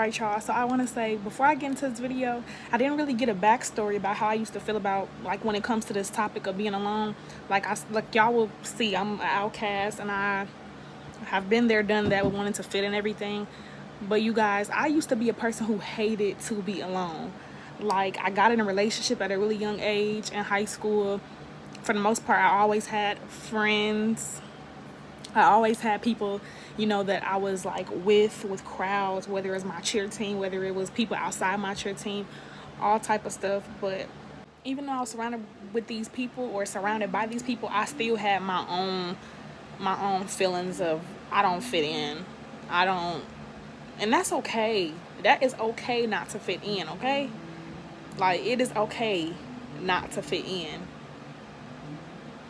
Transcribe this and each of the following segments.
Alright y'all, so I want to say before I get into this video, I didn't really get a backstory about how I used to feel about like when it comes to this topic of being alone. Like y'all will see, I'm an outcast and I have been there, done that with wanting to fit in everything. But you guys, I used to be a person who hated to be alone. Like I got in a relationship at a really young age in high school. For the most part, I always had friends. I always had people, you know, that I was like with crowds, whether it was my cheer team, whether it was people outside my cheer team, all type of stuff. But even though I was surrounded with these people or surrounded by these people, I still had my own feelings of I don't fit in. I don't, and that's okay. That is okay not to fit in, okay? Like it is okay not to fit in.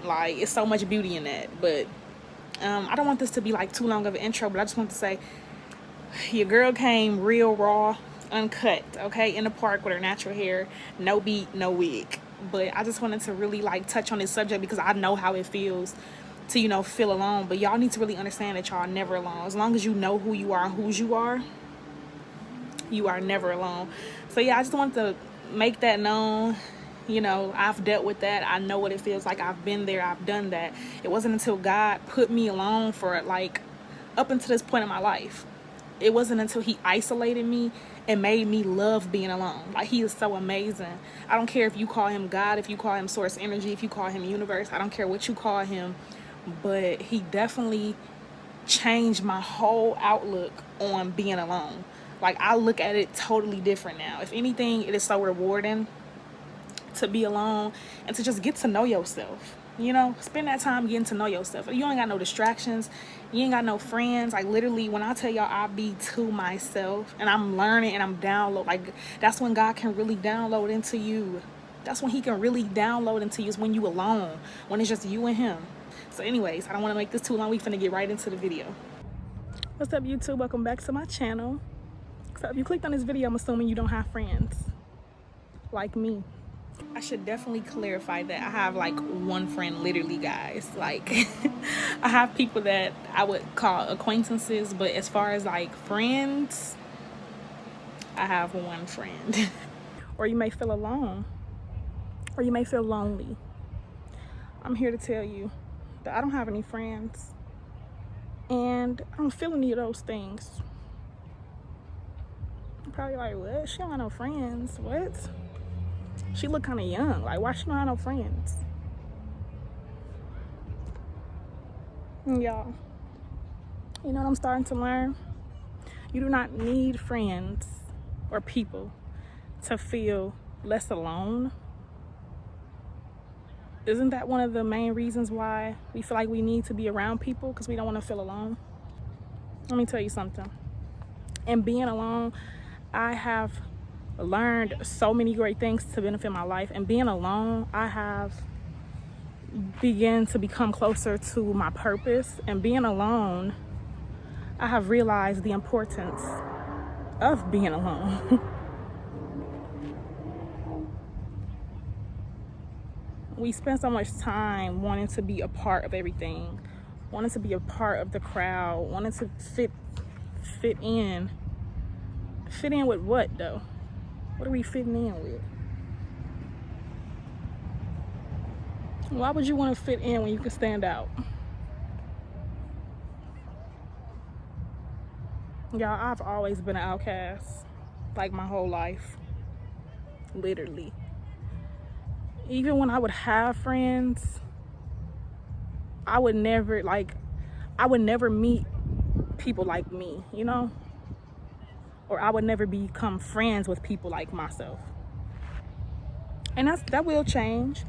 Like it's so much beauty in that, but I don't want this to be like too long of an intro, but I just want to say your girl came real raw, uncut, okay, in the park with her natural hair, no beat, no wig. But I just wanted to really like touch on this subject because I know how it feels to, you know, feel alone. But y'all need to really understand that y'all are never alone. As long as you know who you are and whose you are never alone. So yeah, I just wanted to make that known. You know, I've dealt with that. I know what it feels like. I've been there. I've done that. It wasn't until God put me alone for like up until this point in my life. It wasn't until he isolated me and made me love being alone. Like he is so amazing. I don't care if you call him God, if you call him source energy, if you call him universe. I don't care what you call him, but he definitely changed my whole outlook on being alone. Like I look at it totally different now. If anything, it is so rewarding to be alone and to just get to know yourself. You know, spend that time getting to know yourself. You ain't got no distractions, you ain't got no friends. Like literally when I tell y'all I be to myself and I'm learning and I'm download, like that's when God can really download into you. That's when he can really download into you, is when you alone, when it's just you and him. So anyways, I don't want to make this too long. We finna get right into the video. What's up YouTube? Welcome back to my channel. So if you clicked on this video, I'm assuming you don't have friends like me. I should definitely clarify that I have like one friend, literally, guys. Like I have people that I would call acquaintances, but as far as like friends, I have one friend. Or you may feel alone, or you may feel lonely. I'm here to tell you that I don't have any friends and I don't feel any of those things. You're probably like, what? She don't have no friends. What? She look kind of young. Like, why she don't have no friends? Y'all, you know what I'm starting to learn? You do not need friends or people to feel less alone. Isn't that one of the main reasons why we feel like we need to be around people? Because we don't want to feel alone. Let me tell you something. In being alone, I have learned so many great things to benefit my life. And being alone, I have begun to become closer to my purpose. And being alone, I have realized the importance of being alone. We spend so much time wanting to be a part of everything, wanting to be a part of the crowd, wanting to fit in. Fit in with what though? What are we fitting in with? Why would you want to fit in when you can stand out? Y'all, I've always been an outcast, like my whole life, literally. Even when I would have friends, I would never meet people like me, you know? Or I would never become friends with people like myself. And that will change,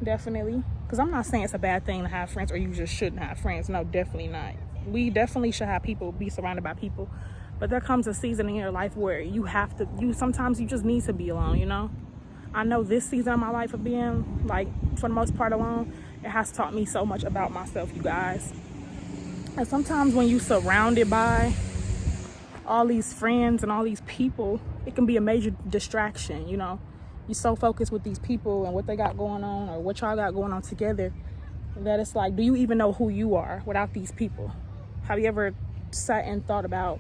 definitely. Because I'm not saying it's a bad thing to have friends or you just shouldn't have friends. No, definitely not. We definitely should have people, be surrounded by people. But there comes a season in your life where sometimes you just need to be alone, you know? I know this season of my life of being, like, for the most part alone, it has taught me so much about myself, you guys. And sometimes when you're surrounded by all these friends and all these people, it can be a major distraction, you know? You're so focused with these people and what they got going on or what y'all got going on together that it's like, do you even know who you are without these people? Have you ever sat and thought about,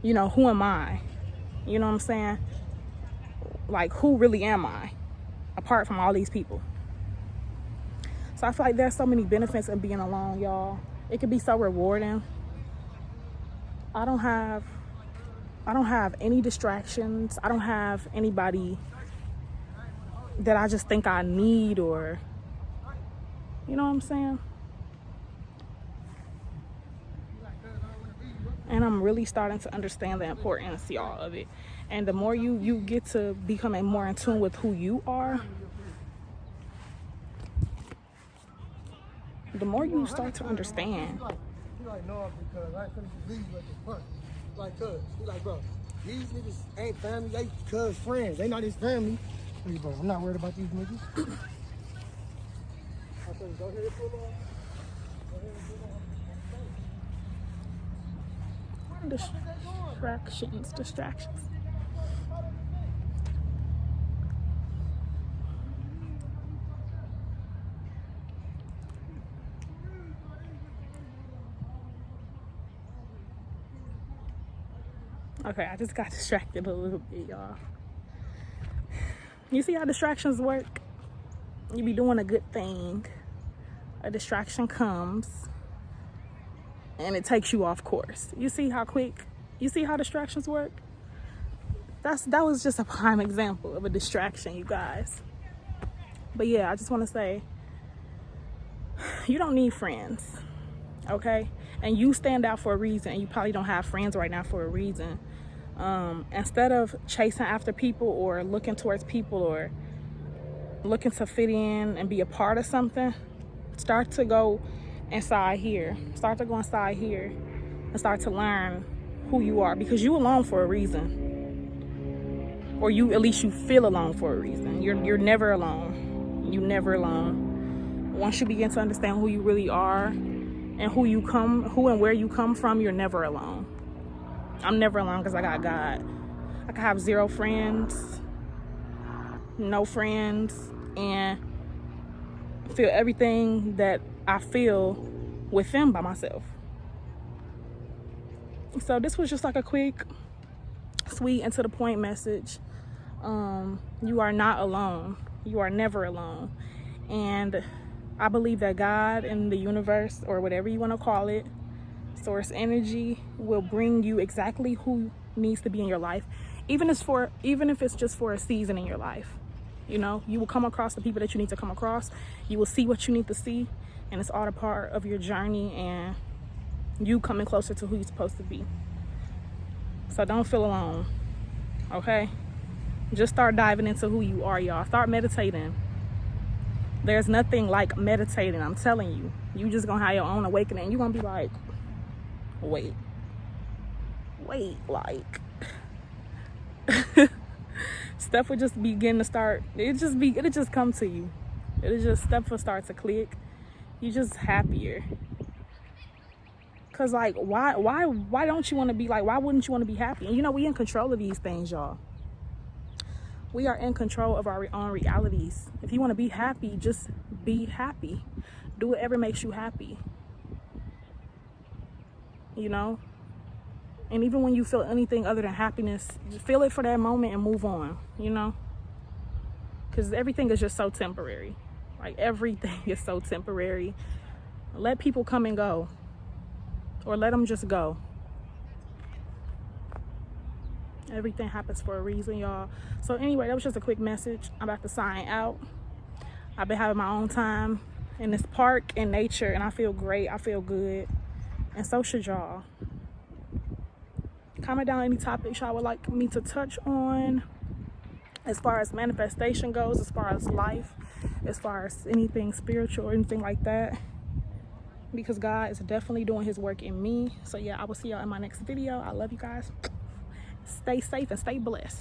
you know, who am I? You know what I'm saying? Like, who really am I apart from all these people? So I feel like there's so many benefits in being alone, y'all. It can be so rewarding. I don't have any distractions. I don't have anybody that I just think I need, or, you know what I'm saying? And I'm really starting to understand the importance, y'all, of it. And the more you get to becoming more in tune with who you are, the more you start to understand. He like, no, because I couldn't believe what the fuck. Like, cuz, he like, bro, these niggas ain't family, they cuz friends. They not his family. Hey, bro, I'm not worried about these niggas. I said, go ahead and pull off. Go ahead and pull off. Distractions. Okay, I just got distracted a little bit, y'all. You see how distractions work? You be doing a good thing, a distraction comes, and it takes you off course. You see how distractions work? That was just a prime example of a distraction, you guys. But yeah, I just want to say, you don't need friends, okay? And you stand out for a reason, and you probably don't have friends right now for a reason. Instead of chasing after people or looking towards people or looking to fit in and be a part of something, start to go inside here. Start to go inside here and start to learn who you are, because you alone for a reason. Or at least you feel alone for a reason. You're never alone. You never alone. Once you begin to understand who you really are and who and where you come from, you're never alone. I'm never alone because I got God. I can have 0 friends, no friends, and feel everything that I feel with them by myself. So this was just like a quick, sweet, and to the point message. You are not alone. You are never alone. And I believe that God and the universe, or whatever you want to call it, source energy, will bring you exactly who needs to be in your life, even if it's just for a season in your life. You know, you will come across the people that you need to come across. You will see what you need to see, and it's all a part of your journey and you coming closer to who you're supposed to be. So don't feel alone, okay? Just start diving into who you are, y'all. Start meditating. There's nothing like meditating, I'm telling you. You just gonna have your own awakening. You're gonna be like, wait, like stuff would just begin to start. It'll just come to you. Stuff will start to click. You're just happier. Cause like, why don't you want to be like? Why wouldn't you want to be happy? And you know, we in control of these things, y'all. We are in control of our own realities. If you want to be happy, just be happy. Do whatever makes you happy. You know? And even when you feel anything other than happiness, you feel it for that moment and move on, you know? Because everything is just so temporary. Like, everything is so temporary. Let people come and go. Or let them just go. Everything happens for a reason, y'all. So anyway, that was just a quick message. I'm about to sign out. I've been having my own time in this park in nature, and I feel great. I feel good. And so should y'all. Comment down any topics y'all would like me to touch on, as far as manifestation goes, as far as life, as far as anything spiritual or anything like that, because God is definitely doing his work in me. So yeah, I will see y'all in my next video. I love you guys. Stay safe and stay blessed.